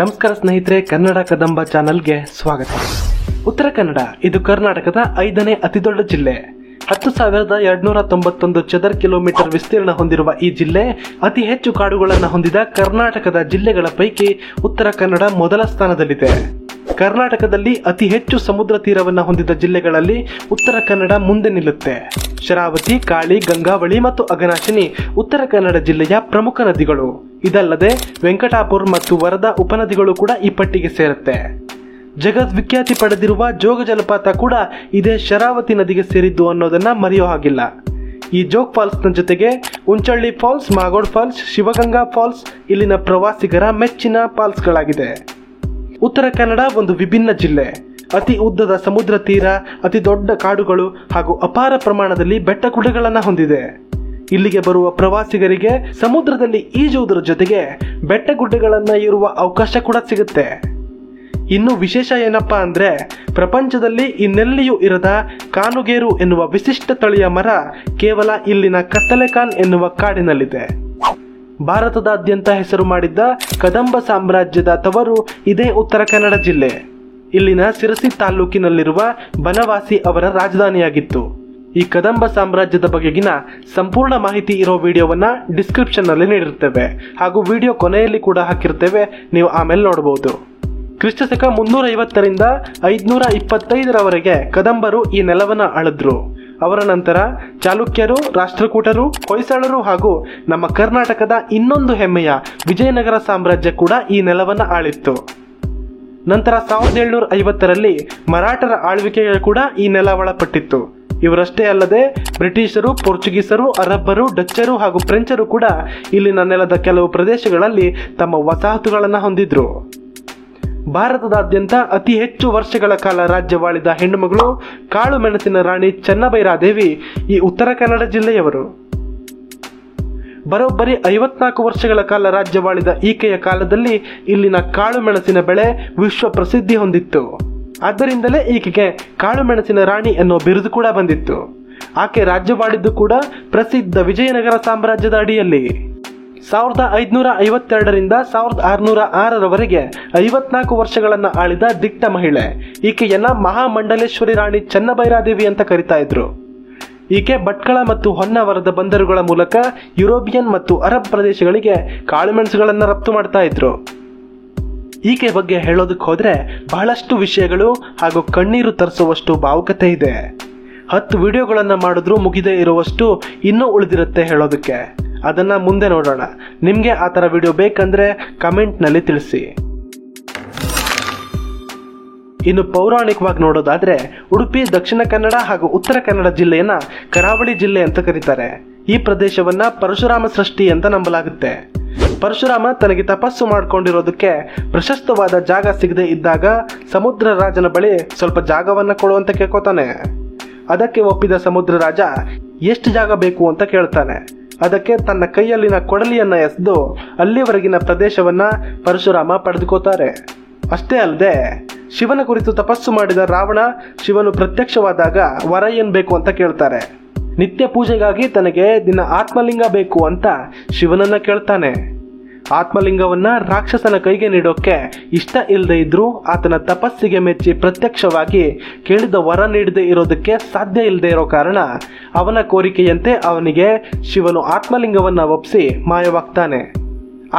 ನಮಸ್ಕಾರ ಸ್ನೇಹಿತರೆ, ಕನ್ನಡ ಕದಂಬ ಚಾನೆಲ್ಗೆ ಸ್ವಾಗತ. ಉತ್ತರ ಕನ್ನಡ ಇದು ಕರ್ನಾಟಕದ 5ನೇ ಅತಿದೊಡ್ಡ ಜಿಲ್ಲೆ. 10,291 ಚದರ ಕಿಲೋಮೀಟರ್ ವಿಸ್ತೀರ್ಣ ಹೊಂದಿರುವ ಈ ಜಿಲ್ಲೆ ಅತಿ ಹೆಚ್ಚು ಕಾಡುಗಳನ್ನು ಹೊಂದಿದ ಕರ್ನಾಟಕದ ಜಿಲ್ಲೆಗಳ ಪೈಕಿ ಉತ್ತರ ಕನ್ನಡ ಮೊದಲ ಸ್ಥಾನದಲ್ಲಿದೆ. ಕರ್ನಾಟಕದಲ್ಲಿ ಅತಿ ಹೆಚ್ಚು ಸಮುದ್ರ ತೀರವನ್ನು ಹೊಂದಿದ ಜಿಲ್ಲೆಗಳಲ್ಲಿ ಉತ್ತರ ಕನ್ನಡ ಮುಂದೆ ನಿಲ್ಲುತ್ತೆ. ಶರಾವತಿ, ಕಾಳಿ, ಗಂಗಾವಳಿ ಮತ್ತು ಅಘನಾಶಿನಿ ಉತ್ತರ ಕನ್ನಡ ಜಿಲ್ಲೆಯ ಪ್ರಮುಖ ನದಿಗಳು. ಇದಲ್ಲದೆ ವೆಂಕಟಾಪುರ ಮತ್ತು ವರದಾ ಉಪನದಿಗಳು ಕೂಡ ಈ ಪಟ್ಟಿಗೆ ಸೇರುತ್ತೆ. ಜಗದ್ವಿಖ್ಯಾತಿ ಪಡೆದಿರುವ ಜೋಗ ಜಲಪಾತ ಕೂಡ ಇದೇ ಶರಾವತಿ ನದಿಗೆ ಸೇರಿದ್ದು ಅನ್ನೋದನ್ನ ಮರೆಯೋ ಹಾಗಿಲ್ಲ. ಈ ಜೋಗ್ ಫಾಲ್ಸ್ನ ಜೊತೆಗೆ Unchalli falls, Magod falls, Shivaganga falls ಇಲ್ಲಿನ ಪ್ರವಾಸಿಗರ ಮೆಚ್ಚಿನ ಫಾಲ್ಸ್ಗಳಾಗಿದೆ. ಉತ್ತರ ಕನ್ನಡ ಒಂದು ವಿಭಿನ್ನ ಜಿಲ್ಲೆ. ಅತಿ ಉದ್ದದ ಸಮುದ್ರ ತೀರ, ಅತಿ ದೊಡ್ಡ ಕಾಡುಗಳು ಹಾಗೂ ಅಪಾರ ಪ್ರಮಾಣದಲ್ಲಿ ಬೆಟ್ಟ ಗುಡ್ಡಗಳನ್ನು ಹೊಂದಿದೆ. ಇಲ್ಲಿಗೆ ಬರುವ ಪ್ರವಾಸಿಗರಿಗೆ ಸಮುದ್ರದಲ್ಲಿ ಈಜುವುದರ ಜೊತೆಗೆ ಬೆಟ್ಟ ಗುಡ್ಡಗಳನ್ನು ಏರುವ ಅವಕಾಶ ಕೂಡ ಸಿಗುತ್ತೆ. ಇನ್ನು ವಿಶೇಷ ಏನಪ್ಪಾ ಅಂದ್ರೆ, ಪ್ರಪಂಚದಲ್ಲಿ ಇನ್ನೆಲ್ಲಿಯೂ ಇರದ ಕಾನುಗೇರು ಎನ್ನುವ ವಿಶಿಷ್ಟ ತಳಿಯ ಮರ ಕೇವಲ ಇಲ್ಲಿನ ಕತ್ತಲೆಕಾನ್ ಎನ್ನುವ ಕಾಡಿನಲ್ಲಿದೆ. ಭಾರತದಾದ್ಯಂತ ಹೆಸರು ಮಾಡಿದ್ದ ಕದಂಬ ಸಾಮ್ರಾಜ್ಯದ ತವರು ಇದೇ ಉತ್ತರ ಕನ್ನಡ ಜಿಲ್ಲೆ. ಇಲ್ಲಿನ ಸಿರಸಿ ತಾಲೂಕಿನಲ್ಲಿರುವ ಬನವಾಸಿ ಅವರ ರಾಜಧಾನಿಯಾಗಿತ್ತು. ಈ ಕದಂಬ ಸಾಮ್ರಾಜ್ಯದ ಬಗೆಗಿನ ಸಂಪೂರ್ಣ ಮಾಹಿತಿ ಇರೋ ವಿಡಿಯೋವನ್ನ ಡಿಸ್ಕ್ರಿಪ್ಷನ್ ನಲ್ಲಿ ನೀಡಿರ್ತೇವೆ, ಹಾಗೂ ವಿಡಿಯೋ ಕೊನೆಯಲ್ಲಿ ಕೂಡ ಹಾಕಿರ್ತೇವೆ, ನೀವು ಆಮೇಲೆ ನೋಡಬಹುದು. ಕ್ರಿಸ್ತಶಕ 350ರಿಂದ 525ರವರೆಗೆ ಕದಂಬರು ಈ ನೆಲವನ್ನ ಆಳಿದ್ರು. ಅವರ ನಂತರ ಚಾಲುಕ್ಯರು, ರಾಷ್ಟ್ರಕೂಟರು, ಹೊಯ್ಸಳರು ಹಾಗೂ ನಮ್ಮ ಕರ್ನಾಟಕದ ಇನ್ನೊಂದು ಹೆಮ್ಮೆಯ ವಿಜಯನಗರ ಸಾಮ್ರಾಜ್ಯ ಕೂಡ ಈ ನೆಲವನ್ನ ಆಳಿತ್ತು. ನಂತರ 1750ರಲ್ಲಿ ಮರಾಠರ ಆಳ್ವಿಕೆಗೆ ಕೂಡ ಈ ನೆಲ ಒಳಪಟ್ಟಿತ್ತು. ಇವರಷ್ಟೇ ಅಲ್ಲದೆ ಬ್ರಿಟಿಷರು, ಪೋರ್ಚುಗೀಸರು, ಅರಬ್ಬರು, ಡಚ್ಚರು ಹಾಗೂ ಫ್ರೆಂಚರು ಕೂಡ ಇಲ್ಲಿನ ನೆಲದ ಕೆಲವು ಪ್ರದೇಶಗಳಲ್ಲಿ ತಮ್ಮ ವಸಾಹತುಗಳನ್ನು ಹೊಂದಿದ್ರು. ಭಾರತದಾದ್ಯಂತ ಅತಿ ಹೆಚ್ಚು ವರ್ಷಗಳ ಕಾಲ ರಾಜ್ಯವಾಳಿದ ಹೆಣ್ಣುಮಗಳು ಕಾಳು ಮೆಣಸಿನ ರಾಣಿ ಚೆನ್ನಭೈರಾದೇವಿ ಈ ಉತ್ತರ ಕನ್ನಡ ಜಿಲ್ಲೆಯವರು. ಬರೋಬ್ಬರಿ 54 ವರ್ಷಗಳ ಕಾಲ ರಾಜ್ಯವಾಳಿದ ಈಕೆಯ ಕಾಲದಲ್ಲಿ ಇಲ್ಲಿನ ಕಾಳು ಮೆಣಸಿನ ಬೆಳೆ ವಿಶ್ವ ಪ್ರಸಿದ್ಧಿ ಹೊಂದಿತ್ತು. ಆದ್ದರಿಂದಲೇ ಈಕೆಗೆ ಕಾಳು ಮೆಣಸಿನ ರಾಣಿ ಅನ್ನೋ ಬಿರುದು ಕೂಡ ಬಂದಿತ್ತು. ಆಕೆ ರಾಜ್ಯವಾಳಿದ್ದು ಕೂಡ ಪ್ರಸಿದ್ಧ ವಿಜಯನಗರ ಸಾಮ್ರಾಜ್ಯದ ಅಡಿಯಲ್ಲಿ. 1552ರಿಂದ 1606ರವರೆಗೆ 54 ವರ್ಷಗಳನ್ನ ಆಳಿದ ದಿಟ್ಟ ಮಹಿಳೆ. ಈಕೆಯನ್ನ ಮಹಾಮಂಡಲೇಶ್ವರಿ ರಾಣಿ ಚೆನ್ನಭೈರಾದೇವಿ ಅಂತ ಕರಿತಾ ಇದ್ರು. ಈಕೆ ಭಟ್ಕಳ ಮತ್ತು ಹೊನ್ನಾವರದ ಬಂದರುಗಳ ಮೂಲಕ ಯುರೋಪಿಯನ್ ಮತ್ತು ಅರಬ್ ಪ್ರದೇಶಗಳಿಗೆ ಕಾಳುಮೆಣಸುಗಳನ್ನು ರಫ್ತು ಮಾಡ್ತಾ ಇದ್ರು. ಈಕೆ ಬಗ್ಗೆ ಹೇಳೋದಕ್ಕೆ ಹೋದ್ರೆ ಬಹಳಷ್ಟು ವಿಷಯಗಳು ಹಾಗೂ ಕಣ್ಣೀರು ತರಿಸುವಷ್ಟು ಭಾವುಕತೆ ಇದೆ. 10 ವಿಡಿಯೋಗಳನ್ನ ಮಾಡಿದ್ರೂ ಮುಗಿದೇ ಇರುವಷ್ಟು ಇನ್ನೂ ಉಳಿದಿರುತ್ತೆ ಹೇಳೋದಕ್ಕೆ. ಅದನ್ನ ಮುಂದೆ ನೋಡೋಣ. ನಿಮ್ಗೆ ಆ ಥರ ವಿಡಿಯೋ ಬೇಕಂದ್ರೆ ಕಮೆಂಟ್ ನಲ್ಲಿ ತಿಳಿಸಿ. ಇನ್ನು ಪೌರಾಣಿಕವಾಗಿ ನೋಡೋದಾದ್ರೆ, ಉಡುಪಿ, ದಕ್ಷಿಣ ಕನ್ನಡ ಹಾಗೂ ಉತ್ತರ ಕನ್ನಡ ಜಿಲ್ಲೆಯನ್ನ ಕರಾವಳಿ ಜಿಲ್ಲೆ ಅಂತ ಕರೀತಾರೆ. ಈ ಪ್ರದೇಶವನ್ನ ಪರಶುರಾಮ ಸೃಷ್ಟಿ ಅಂತ ನಂಬಲಾಗುತ್ತೆ. ಪರಶುರಾಮ ತನಗೆ ತಪಸ್ಸು ಮಾಡ್ಕೊಂಡಿರೋದಕ್ಕೆ ಪ್ರಶಸ್ತವಾದ ಜಾಗ ಸಿಗದೆ ಇದ್ದಾಗ ಸಮುದ್ರ ರಾಜನ ಬಳಿ ಸ್ವಲ್ಪ ಜಾಗವನ್ನ ಕೊಡುವಂತ ಕೇಳ್ಕೊತಾನೆ. ಅದಕ್ಕೆ ಒಪ್ಪಿದ ಸಮುದ್ರ ರಾಜ ಎಷ್ಟು ಜಾಗ ಬೇಕು ಅಂತ ಕೇಳ್ತಾನೆ. ಅದಕ್ಕೆ ತನ್ನ ಕೈಯಲ್ಲಿನ ಕೊಡಲಿಯನ್ನ ಎಸೆದು ಅಲ್ಲಿವರೆಗಿನ ಪ್ರದೇಶವನ್ನ ಪರಶುರಾಮ ಪಡೆದುಕೋತಾರೆ. ಅಷ್ಟೇ ಅಲ್ಲದೆ ಶಿವನ ಕುರಿತು ತಪಸ್ಸು ಮಾಡಿದ ರಾವಣ ಶಿವನು ಪ್ರತ್ಯಕ್ಷವಾದಾಗ ವರ ಏನ್ ಬೇಕು ಅಂತ ಕೇಳ್ತಾರೆ. ನಿತ್ಯ ಪೂಜೆಗಾಗಿ ತನಗೆ ದಿನ ಆತ್ಮಲಿಂಗ ಬೇಕು ಅಂತ ಶಿವನನ್ನ ಕೇಳ್ತಾನೆ. ಆತ್ಮಲಿಂಗವನ್ನ ರಾಕ್ಷಸನ ಕೈಗೆ ನೀಡೋಕೆ ಇಷ್ಟ ಇಲ್ಲದೆ ಇದ್ರೂ ಆತನ ತಪಸ್ಸಿಗೆ ಮೆಚ್ಚಿ ಪ್ರತ್ಯಕ್ಷವಾಗಿ ಕೇಳಿದ ವರ ನೀಡದೆ ಇರೋದಕ್ಕೆ ಸಾಧ್ಯ ಇಲ್ಲದೆ ಇರೋ ಕಾರಣ ಅವನ ಕೋರಿಕೆಯಂತೆ ಅವನಿಗೆ ಶಿವನು ಆತ್ಮಲಿಂಗವನ್ನ ಒಪ್ಪಿಸಿ ಮಾಯವಾಗ್ತಾನೆ.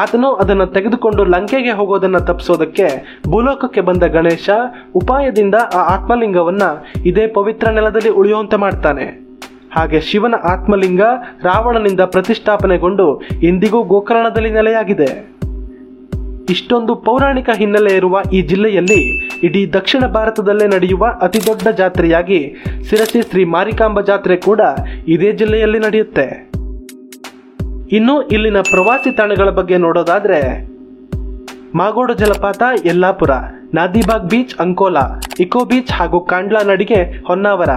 ಆತನು ಅದನ್ನು ತೆಗೆದುಕೊಂಡು ಲಂಕೆಗೆ ಹೋಗೋದನ್ನ ತಪ್ಪಿಸೋದಕ್ಕೆ ಭೂಲೋಕಕ್ಕೆ ಬಂದ ಗಣೇಶ ಉಪಾಯದಿಂದ ಆ ಆತ್ಮಲಿಂಗವನ್ನ ಇದೇ ಪವಿತ್ರ ನೆಲದಲ್ಲಿ ಉಳಿಯುವಂತೆ ಮಾಡ್ತಾನೆ. ಹಾಗೆ ಶಿವನ ಆತ್ಮಲಿಂಗ ರಾವಣನಿಂದ ಪ್ರತಿಷ್ಠಾಪನೆಗೊಂಡು ಇಂದಿಗೂ ಗೋಕರ್ಣದಲ್ಲಿ ನೆಲೆಯಾಗಿದೆ. ಇಷ್ಟೊಂದು ಪೌರಾಣಿಕ ಹಿನ್ನೆಲೆ ಇರುವ ಈ ಜಿಲ್ಲೆಯಲ್ಲಿ ಇಡೀ ದಕ್ಷಿಣ ಭಾರತದಲ್ಲೇ ನಡೆಯುವ ಅತಿ ದೊಡ್ಡ ಜಾತ್ರೆಯಾಗಿ ಸಿರಸಿ ಶ್ರೀ ಮಾರಿಕಾಂಬ ಜಾತ್ರೆ ಕೂಡ ಇದೇ ಜಿಲ್ಲೆಯಲ್ಲಿ ನಡೆಯುತ್ತೆ. ಇನ್ನು ಇಲ್ಲಿನ ಪ್ರವಾಸಿ ತಾಣಗಳ ಬಗ್ಗೆ ನೋಡೋದಾದ್ರೆ, ಮಾಗೋಡು ಜಲಪಾತ Yellapur, Nadibag beach Ankola, eco beach ಹಾಗೂ ಕಾಂಡ್ಲಾ ನಡಿಗೆ ಹೊನ್ನಾವರ,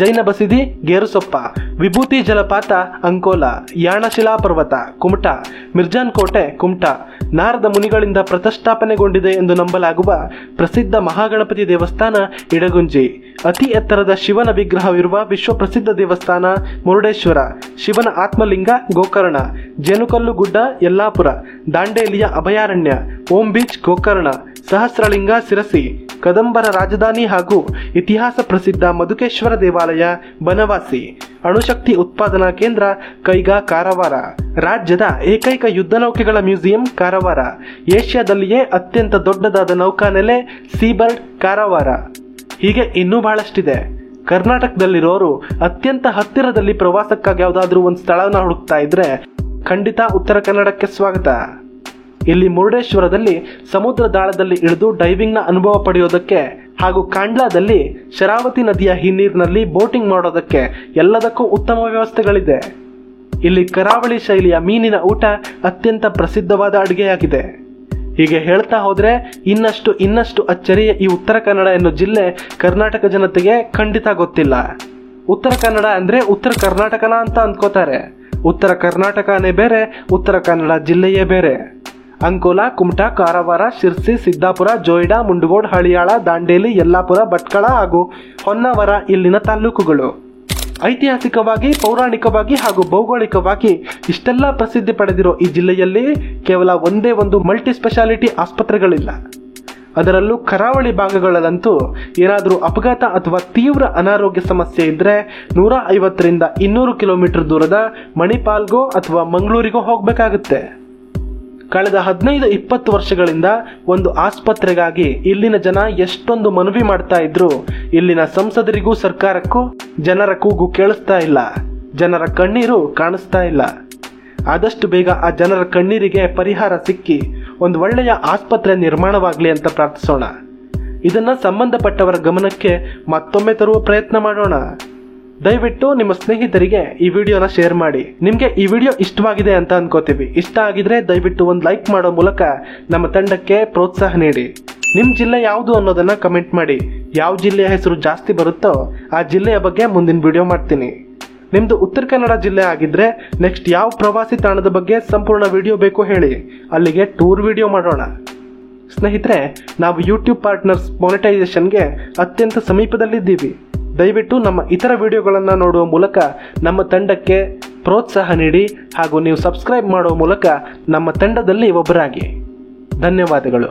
ಜೈನ ಬಸಿದಿ ಗೇರುಸೊಪ್ಪ, ವಿಭೂತಿ ಜಲಪಾತ ಅಂಕೋಲಾ, ಯಾಣಶಿಲಾ ಪರ್ವತ ಕುಮಟಾ, ಮಿರ್ಜಾನ್ ಕೋಟೆ ಕುಮಟಾ, ನಾರದ ಮುನಿಗಳಿಂದ ಪ್ರತಿಷ್ಠಾಪನೆಗೊಂಡಿದೆ ಎಂದು ನಂಬಲಾಗುವ ಪ್ರಸಿದ್ಧ ಮಹಾಗಣಪತಿ ದೇವಸ್ಥಾನ ಇಡಗುಂಜಿ, ಅತಿ ಎತ್ತರದ ಶಿವನ ವಿಗ್ರಹವಿರುವ ವಿಶ್ವ ಪ್ರಸಿದ್ಧ ದೇವಸ್ಥಾನ ಮುರುಡೇಶ್ವರ, ಶಿವನ ಆತ್ಮಲಿಂಗ ಗೋಕರ್ಣ, ಜೇನುಕಲ್ಲು ಗುಡ್ಡ ಯಲ್ಲಾಪುರ, ದಾಂಡೇಲಿಯ ಅಭಯಾರಣ್ಯ, ಓಂ ಬೀಚ್ ಗೋಕರ್ಣ, ಸಹಸ್ರಲಿಂಗ ಸಿರಸಿ, ಕದಂಬರ ರಾಜಧಾನಿ ಹಾಗೂ ಇತಿಹಾಸ ಪ್ರಸಿದ್ಧ ಮಧುಕೇಶ್ವರ ದೇವಾಲಯ ಬನವಾಸಿ, ಅಣುಶಕ್ತಿ ಉತ್ಪಾದನಾ ಕೇಂದ್ರ ಕೈಗಾ ಕಾರವಾರ, ರಾಜ್ಯದ ಏಕೈಕ ಯುದ್ಧ ನೌಕೆಗಳ ಮ್ಯೂಸಿಯಂ ಕಾರವಾರ, ಏಷ್ಯಾದಲ್ಲಿಯೇ ಅತ್ಯಂತ ದೊಡ್ಡದಾದ ನೌಕಾನೆಲೆ ಸೀಬರ್ಡ್ ಕಾರವಾರ. ಹೀಗೆ ಇನ್ನೂ ಬಹಳಷ್ಟಿದೆ. ಕರ್ನಾಟಕದಲ್ಲಿರೋರು ಅತ್ಯಂತ ಹತ್ತಿರದಲ್ಲಿ ಪ್ರವಾಸಕ್ಕಾಗಿ ಯಾವುದಾದ್ರೂ ಒಂದು ಸ್ಥಳನ ಹುಡುಕ್ತಾ ಇದ್ರೆ ಖಂಡಿತ ಉತ್ತರ ಕನ್ನಡಕ್ಕೆ ಸ್ವಾಗತ. ಇಲ್ಲಿ ಮುರುಡೇಶ್ವರದಲ್ಲಿ ಸಮುದ್ರ ದಾಳದಲ್ಲಿ ಇಳಿದು ಡೈವಿಂಗ್ನ ಅನುಭವ ಪಡೆಯೋದಕ್ಕೆ ಹಾಗೂ ಕಾಂಡ್ಲಾದಲ್ಲಿ ಶರಾವತಿ ನದಿಯ ಹಿನ್ನೀರಿನಲ್ಲಿ ಬೋಟಿಂಗ್ ಮಾಡೋದಕ್ಕೆ ಎಲ್ಲದಕ್ಕೂ ಉತ್ತಮ ವ್ಯವಸ್ಥೆಗಳಿದೆ. ಇಲ್ಲಿ ಕರಾವಳಿ ಶೈಲಿಯ ಮೀನಿನ ಊಟ ಅತ್ಯಂತ ಪ್ರಸಿದ್ಧವಾದ ಅಡುಗೆಯಾಗಿದೆ. ಹೀಗೆ ಹೇಳ್ತಾ ಹೋದ್ರೆ ಇನ್ನಷ್ಟು ಅಚ್ಚರಿಯ ಈ ಉತ್ತರ ಕನ್ನಡ ಎನ್ನೋ ಜಿಲ್ಲೆ ಕರ್ನಾಟಕ ಜನತೆಗೆ ಖಂಡಿತ ಗೊತ್ತಿಲ್ಲ. ಉತ್ತರ ಕನ್ನಡ ಅಂದ್ರೆ ಉತ್ತರ ಕರ್ನಾಟಕನ ಅಂತ ಅಂದ್ಕೋತಾರೆ. ಉತ್ತರ ಕರ್ನಾಟಕನೇ ಬೇರೆ, ಉತ್ತರ ಕನ್ನಡ ಜಿಲ್ಲೆಯೇ ಬೇರೆ. ಅಂಕೋಲಾ, ಕುಮಟಾ, ಕಾರವಾರ, ಶಿರ್ಸಿ, ಸಿದ್ದಾಪುರ, ಜೋಯಿಡಾ, ಮುಂಡಗೋಡ್, ಹಳಿಯಾಳ, ದಾಂಡೇಲಿ, ಯಲ್ಲಾಪುರ, ಭಟ್ಕಳ ಹಾಗೂ ಹೊನ್ನಾವರ ಇಲ್ಲಿನ ತಾಲೂಕುಗಳು. ಐತಿಹಾಸಿಕವಾಗಿ, ಪೌರಾಣಿಕವಾಗಿ ಹಾಗೂ ಭೌಗೋಳಿಕವಾಗಿ ಇಷ್ಟೆಲ್ಲ ಪ್ರಸಿದ್ಧಿ ಪಡೆದಿರೋ ಈ ಜಿಲ್ಲೆಯಲ್ಲಿ ಕೇವಲ ಒಂದೇ ಒಂದು ಮಲ್ಟಿ ಸ್ಪೆಷಾಲಿಟಿ ಆಸ್ಪತ್ರೆಗಳಿಲ್ಲ. ಅದರಲ್ಲೂ ಕರಾವಳಿ ಭಾಗಗಳಲ್ಲಂತೂ ಏನಾದರೂ ಅಪಘಾತ ಅಥವಾ ತೀವ್ರ ಅನಾರೋಗ್ಯ ಸಮಸ್ಯೆ ಇದ್ರೆ 150ರಿಂದ 200 ಕಿಲೋಮೀಟರ್ ದೂರದ ಮಣಿಪಾಲ್ಗೋ ಅಥವಾ ಮಂಗಳೂರಿಗೋ ಹೋಗಬೇಕಾಗುತ್ತೆ. ಕಳೆದ 15-20 ವರ್ಷಗಳಿಂದ ಒಂದು ಆಸ್ಪತ್ರೆಗಾಗಿ ಇಲ್ಲಿನ ಜನ ಎಷ್ಟೊಂದು ಮನವಿ ಮಾಡ್ತಾ ಇದ್ರು, ಇಲ್ಲಿನ ಸಂಸದರಿಗೂ ಸರ್ಕಾರಕ್ಕೂ ಜನರ ಕೂಗು ಕೇಳಿಸ್ತಾ ಇಲ್ಲ, ಜನರ ಕಣ್ಣೀರು ಕಾಣಿಸ್ತಾ ಇಲ್ಲ. ಆದಷ್ಟು ಬೇಗ ಆ ಜನರ ಕಣ್ಣೀರಿಗೆ ಪರಿಹಾರ ಸಿಕ್ಕಿ ಒಂದು ಒಳ್ಳೆಯ ಆಸ್ಪತ್ರೆ ನಿರ್ಮಾಣವಾಗಲಿ ಅಂತ ಪ್ರಾರ್ಥಿಸೋಣ. ಇದನ್ನ ಸಂಬಂಧಪಟ್ಟವರ ಗಮನಕ್ಕೆ ಮತ್ತೊಮ್ಮೆ ತರುವ ಪ್ರಯತ್ನ ಮಾಡೋಣ. ದಯವಿಟ್ಟು ನಿಮ್ಮ ಸ್ನೇಹಿತರಿಗೆ ಈ ವಿಡಿಯೋನ ಶೇರ್ ಮಾಡಿ. ನಿಮಗೆ ಈ ವಿಡಿಯೋ ಇಷ್ಟವಾಗಿದೆ ಅಂತ ಅನ್ಕೋತೀವಿ. ಇಷ್ಟ ಆಗಿದ್ರೆ ದಯವಿಟ್ಟು ಒಂದು ಲೈಕ್ ಮಾಡೋ ಮೂಲಕ ನಮ್ಮ ತಂಡಕ್ಕೆ ಪ್ರೋತ್ಸಾಹ ನೀಡಿ. ನಿಮ್ಮ ಜಿಲ್ಲೆ ಯಾವುದು ಅನ್ನೋದನ್ನ ಕಮೆಂಟ್ ಮಾಡಿ. ಯಾವ ಜಿಲ್ಲೆಯ ಹೆಸರು ಜಾಸ್ತಿ ಬರುತ್ತೋ ಆ ಜಿಲ್ಲೆಯ ಬಗ್ಗೆ ಮುಂದಿನ ವಿಡಿಯೋ ಮಾಡ್ತೀನಿ. ನಿಮ್ದು ಉತ್ತರ ಕನ್ನಡ ಜಿಲ್ಲೆ ಆಗಿದ್ರೆ ನೆಕ್ಸ್ಟ್ ಯಾವ ಪ್ರವಾಸಿ ತಾಣದ ಬಗ್ಗೆ ಸಂಪೂರ್ಣ ವಿಡಿಯೋ ಬೇಕು ಹೇಳಿ, ಅಲ್ಲಿಗೆ ಟೂರ್ ವಿಡಿಯೋ ಮಾಡೋಣ. ಸ್ನೇಹಿತರೆ, ನಾವು ಯೂಟ್ಯೂಬ್ ಪಾರ್ಟ್ನರ್ಸ್ ಮಾನಿಟೈಸೇಷನ್ಗೆ ಅತ್ಯಂತ ಸಮೀಪದಲ್ಲಿದ್ದೀವಿ. ದಯವಿಟ್ಟು ನಮ್ಮ ಇತರ ವಿಡಿಯೋಗಳನ್ನು ನೋಡುವ ಮೂಲಕ ನಮ್ಮ ತಂಡಕ್ಕೆ ಪ್ರೋತ್ಸಾಹ ನೀಡಿ ಹಾಗೂ ನೀವು ಸಬ್ಸ್ಕ್ರೈಬ್ ಮಾಡುವ ಮೂಲಕ ನಮ್ಮ ತಂಡದಲ್ಲಿ ಒಬ್ಬರಾಗಿ. ಧನ್ಯವಾದಗಳು.